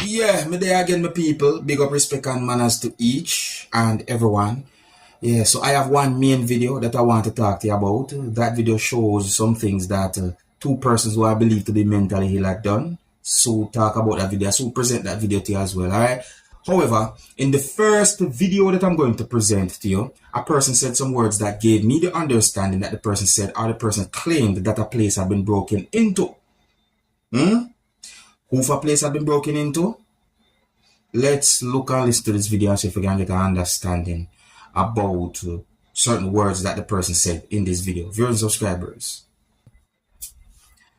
Yeah, me there again, my people. Big up, respect, and manners to each and everyone. Yeah, so I have one main video that I want to talk to you about. That video shows some things that two persons who I believe to be mentally ill had done. So talk about that video. So present that video to you as well, alright? However, in the first video that I'm going to present to you, a person said some words that gave me the understanding that the person said or the person claimed that a place had been broken into. Who a place had been broken into? Let's look and listen to this video and see if we can get an understanding about certain words that the person said in this video. Viewers and subscribers,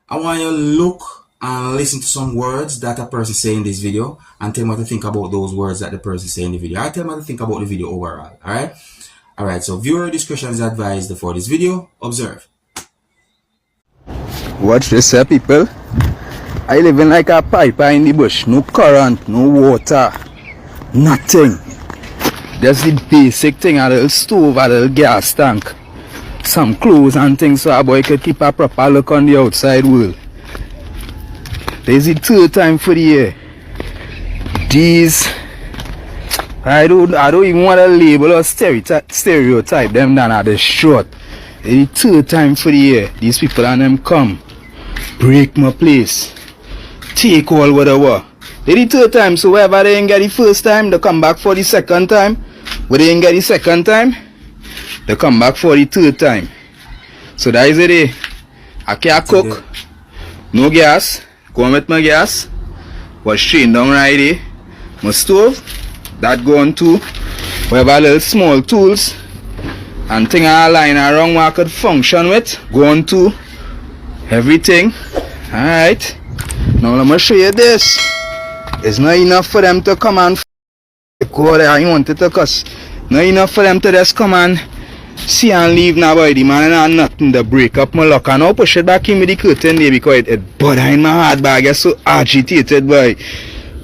I want you to look and listen to some words that a person say in this video and tell me what to think about those words that the person say in the video. I tell me what to think about the video overall. Alright, so viewer discretion is advised for this video. Observe. Watch this, people. I live in like a pipe in the bush. No current, no water, nothing. Just the basic thing, a little stove, a little gas tank, some clothes and things so a boy could keep a proper look on the outside world. This is the third time for the year. These, I don't even want to label or stereotype them down at the short. It's the third time for the year. These people and them come, break my place, take all whatever. It's the third time, so wherever they didn't get the first time, they come back for the second time. Where they didn't get the second time, they come back for the third time. So that is it. I can't cook, no gas, go on with my gas, was straight down right there. My stove, that go on too. We have a little small tools and thing I line around where I could function with, go on too. Everything. Alright. Now let me show you this. It's not enough for them to come and go there. I wanted to cuss. Not enough for them to just come and see and leave now, boy. The man and nothing to break up my lock. And I'll push it back in with the curtain there because it bother in my heart, but I get so agitated, boy.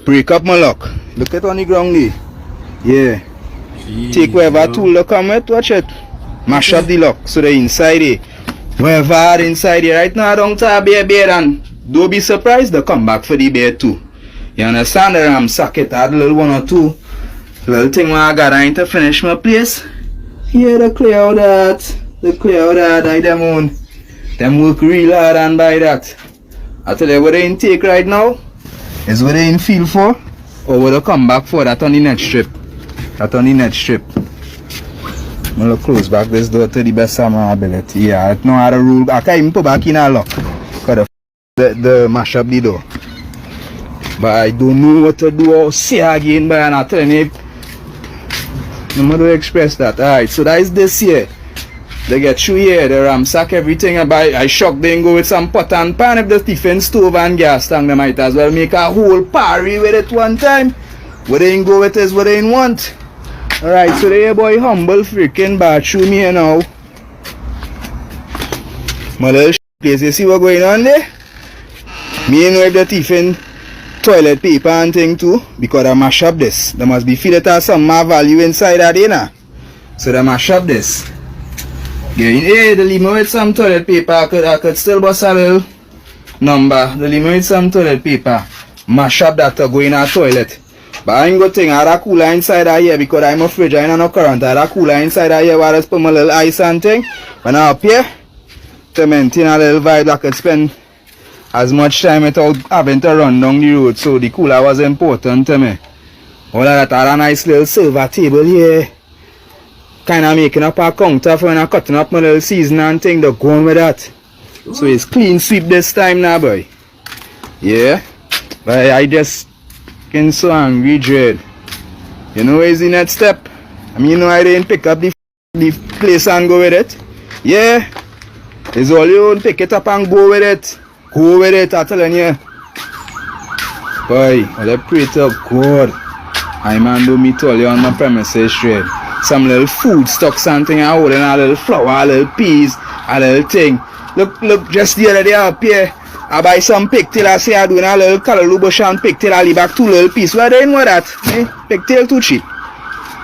Break up my lock. Look at on the ground there. Yeah. Jeez, take whatever tool to come with, watch it. Mash up the lock so the inside there. Whatever inside there. Right now I don't have a bed and don't be surprised they come back for the bed too. You understand? The ram socket had a little one or two little thing when I got in to finish my place. Yeah, they clear out that. They clear out that. I them own. Them work real hard and by that. I tell you what they in take right now is what they in feel for or what they come back for. That on the next strip. That on the next strip. I'm going to close back this door to the best of my ability. Yeah, I don't know how to rule. I can't even put back in a lock. Because the mash up the door. But I don't know what to do or say again, but I'm not telling you. I'm going to express that. Alright, so that is this here. They get through here, they ramsack everything. I shock they go with some pot and pan. If the defense stove and gas tank, they might as well make a whole party with it one time. What they go with is what they want. Alright, so there boy humble freaking bathroom here now. My little place, you see what going on there? Me know if the thief in toilet paper and thing too, because I mash up this. There must be feel it has some more value inside that there now. So they mash up this. Get in here, they leave me with some toilet paper. I could still bust a little number. They leave me with some toilet paper. Mash up that to go in our toilet. But I ain't got thing, I had a cooler inside of here because I'm a fridge, I ain't no current. I had a cooler inside of here where I just put my little ice and thing. When I'm up here, to maintain a little vibe, I could spend as much time without having to run down the road. So the cooler was important to me. All of that, I had a nice little silver table here. Kind of making up a counter for when I'm cutting up my little season and thing, to go on with that. So it's clean sweep this time now, boy. Yeah. But I just so angry, dread. You know where's the next step? I mean, you know I didn't pick up the place and go with it. Yeah. It's all you own, pick it up and go with it. Go with it, I'm telling you. Boy, I pray to God. I man do me tell you on my premises, dread. Some little food stock, something I holding a little flour, a little peas, a little thing. Look, just the other day up here. I buy some pigtail, I say I do a little callaloo bush and pigtail, I leave back 2 little pieces. Why they didn't want that? Eh? Pigtail too cheap.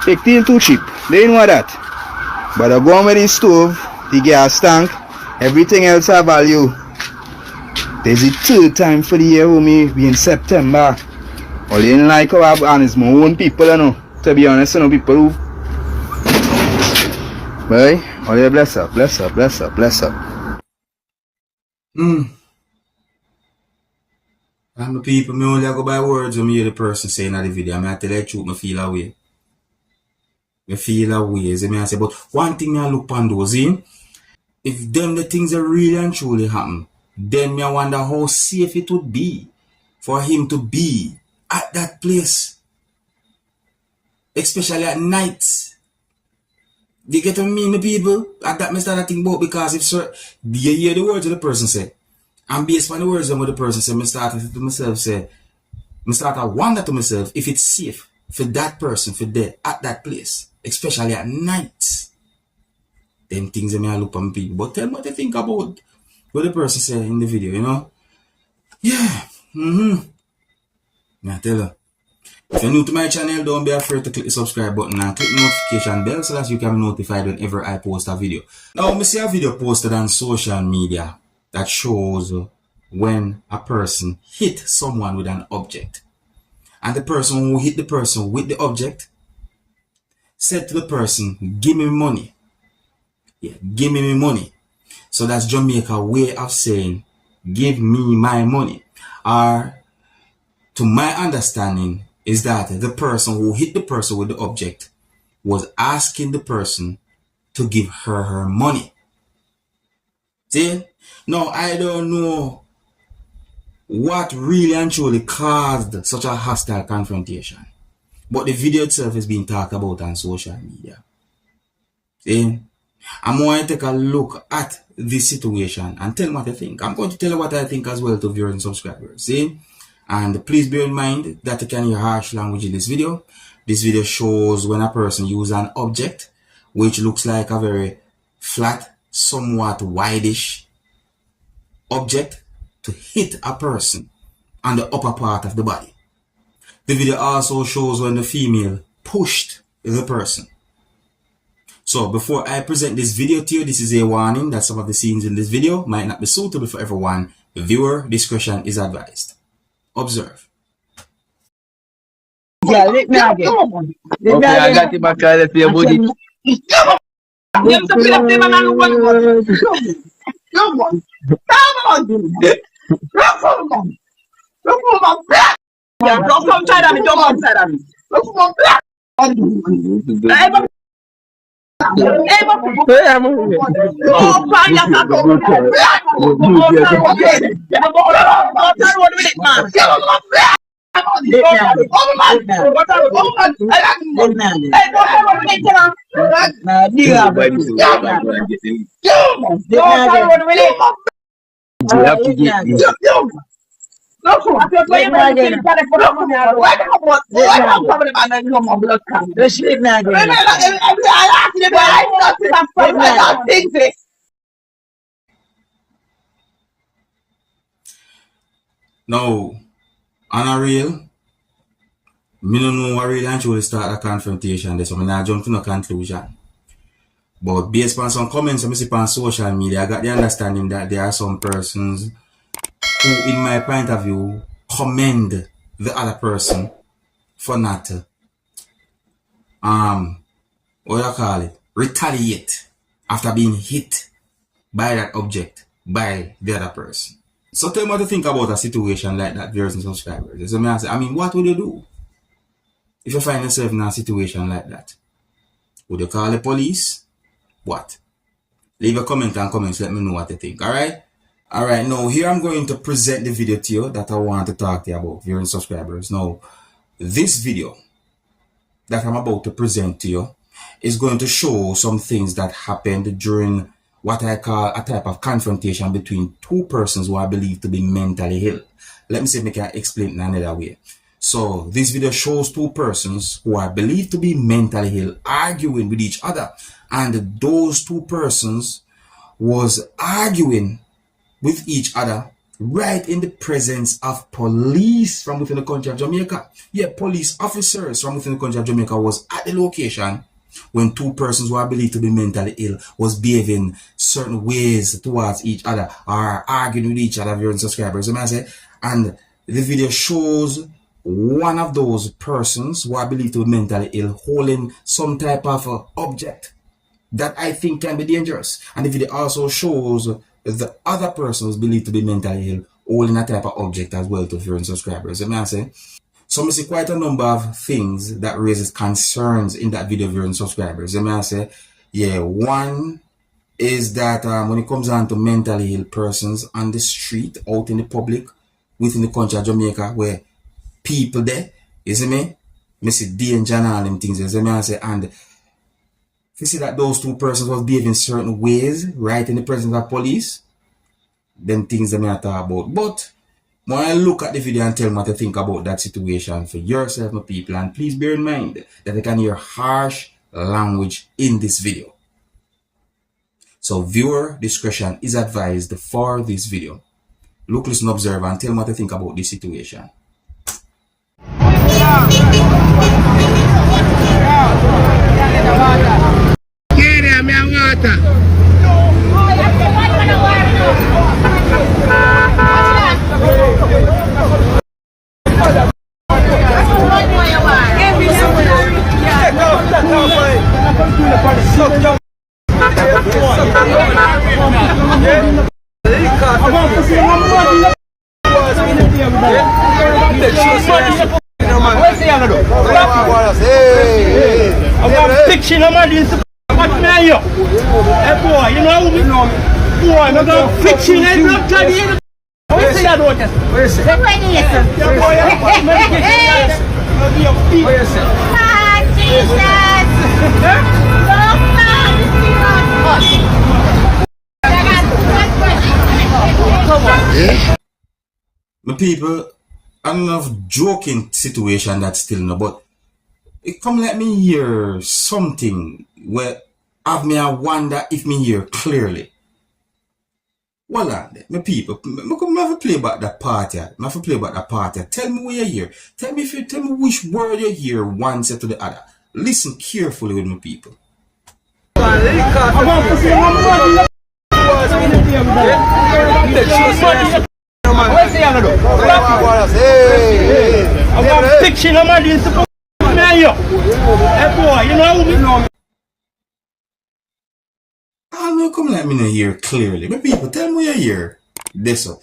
Pigtail too cheap. They didn't want that. But I go on with the stove, the gas tank, everything else have value. There's the third time for the year, homie. We in September. Well, you didn't like how I've honest my own people, you know. To be honest, you know, people who. Boy, oh yeah, bless up, bless up, bless up, bless up. And the people, me only go by words when me hear the person saying in the video. I tell you the truth, me feel away. Me feel away. See me I say, but one thing I look on those, see? If them the things that really and truly happen, then me I wonder how safe it would be for him to be at that place. Especially at night. Do you get what I mean, the people? At that me start to think about, because if you hear the words of the person say, and based on the words of the person say, me start to myself say, me start to wonder to myself if it's safe for that person for dead at that place, especially at night. Them things that me I look on people. But tell me what you think about what the person said in the video, you know? Yeah. I tell you. If you're new to my channel, don't be afraid to click the subscribe button and click the notification bell so that you can be notified whenever I post a video. Now, I see a video posted on social media that shows when a person hit someone with an object. And the person who hit the person with the object said to the person, give me money. Yeah, give me money. So that's Jamaica way of saying, give me my money. Or, to my understanding, is that the person who hit the person with the object was asking the person to give her money. See? Now, I don't know what really and truly caused such a hostile confrontation. But the video itself is being talked about on social media. See? I'm going to take a look at this situation and tell me what I think. I'm going to tell you what I think as well to viewers and subscribers. See? And please bear in mind that you can hear harsh language in this video. This video shows when a person uses an object which looks like a very flat, somewhat wideish object to hit a person on the upper part of the body. The video also shows when the female pushed the person. So before I present this video to you, this is a warning that some of the scenes in this video might not be suitable for everyone. Viewer discretion is advised. Observe. Yeah, let me again. Okay, I got it back there for your body. You have to fill up them and I want one. Come on. Yeah, don't come inside of me, don't come inside of me. Now, on a real, me don't know what really actually start a confrontation there, so I'm not jump to no conclusion. But based on some comments I see on social media, I got the understanding that there are some persons who, in my point of view, commend the other person for not what you call it, retaliate after being hit by that object by the other person. So tell me what you think about a situation like that, viewers and subscribers. So I mean, what would you do if you find yourself in a situation like that? Would you call the police? What? Leave a comment and comments, let me know what you think, alright? Alright, now here I'm going to present the video to you that I want to talk to you about, viewers and subscribers. Now, this video that I'm about to present to you is going to show some things that happened during what I call a type of confrontation between two persons who are believed to be mentally ill. Let me see if I can explain it in another way. So this video shows two persons who are believed to be mentally ill arguing with each other, and those two persons was arguing with each other right in the presence of police from within the country of Jamaica. Yeah, police officers from within the country of Jamaica was at the location when two persons who are believed to be mentally ill was behaving certain ways towards each other or arguing with each other, viewers and subscribers. And the video shows one of those persons who are believed to be mentally ill holding some type of object that I think can be dangerous. And the video also shows the other person who's believed to be mentally ill holding a type of object as well to viewers and subscribers. You know what I'm saying? So I see quite a number of things that raises concerns in that video, viewers and subscribers. You know what I'm saying? Yeah, one is that when it comes down to mentally ill persons on the street, out in the public, within the country of Jamaica, where people there, you see me? I see danger and all them things, you see me? I say, and if you see that those two persons was behaving certain ways, right in the presence of police, then things that I talk about. But when I look at the video and tell me what to think about that situation for yourself, my people, and please bear in mind that I can hear harsh language in this video. So viewer discretion is advised for this video. Look, listen, observe, and tell me what to think about this situation. Fiction of my what man you? Hey boy, you know me? Boy, I'm going fiction and not tell you. What is that? What is it? My people, I'm not joking situation that's still no, but it come let me hear something where have me I wonder if me hear clearly. Well, my people, I have to play about that part. I have to play about that part. Tell me where you hear. Tell me which word you hear one set to the other. Listen carefully with my people. Fiction of my hey boy, you know me? I know, come let me know here clearly. My people, tell me you hear this one.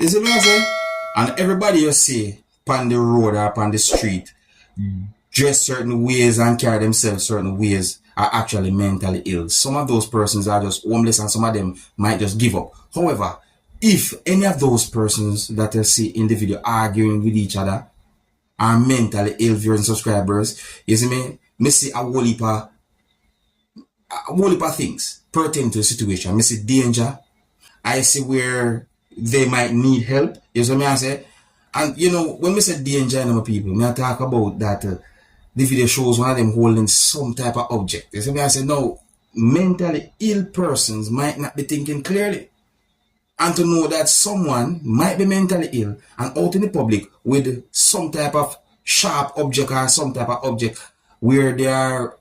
Is it what I say? And everybody you see on the road or on the street dress certain ways and carry themselves certain ways are actually mentally ill. Some of those persons are just homeless and some of them might just give up. However, if any of those persons that you see in the video arguing with each other are mentally ill, viewers and subscribers, you see me see a whole heap of things pertaining to the situation. I see danger. I see where they might need help. You see what I say? And you know, when we say danger, my people, I talk about that the video shows one of them holding some type of object. You see what I say? No, mentally ill persons might not be thinking clearly. And to know that someone might be mentally ill and out in the public with some type of sharp object or some type of object where there are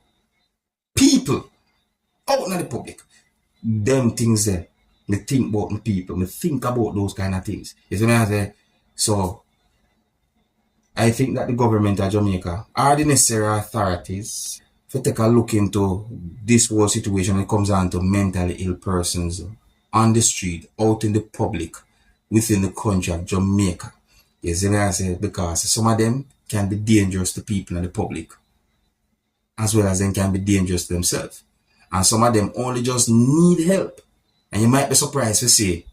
people out in the public, them things there, me think about the people, me think about those kind of things. You see what I say? So, I think that the government of Jamaica are the necessary authorities to take a look into this whole situation when it comes down to mentally ill persons on the street, out in the public, within the country of Jamaica. You see what I say? Because some of them can be dangerous to people in the public, as well as they can be dangerous to themselves. And some of them only just need help. And you might be surprised to see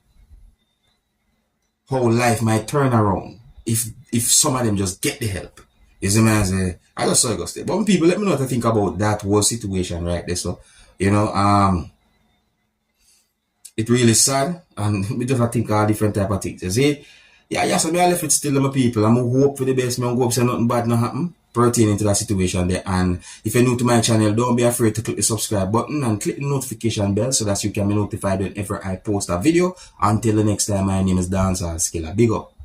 how life might turn around if some of them just get the help. You see what I say? I just saw it go stay. But people, let me know what to think about that whole situation right there. So, you know, it really sad, and we just think all different type of things. You see? Yeah, yes, I left it still, my people. I'm going to hope for the best. I'm going to hope so nothing bad not happen pertaining to that situation there. And if you're new to my channel, don't be afraid to click the subscribe button and click the notification bell so that you can be notified whenever I post a video. Until the next time, my name is Dancehall Skilla. Big up.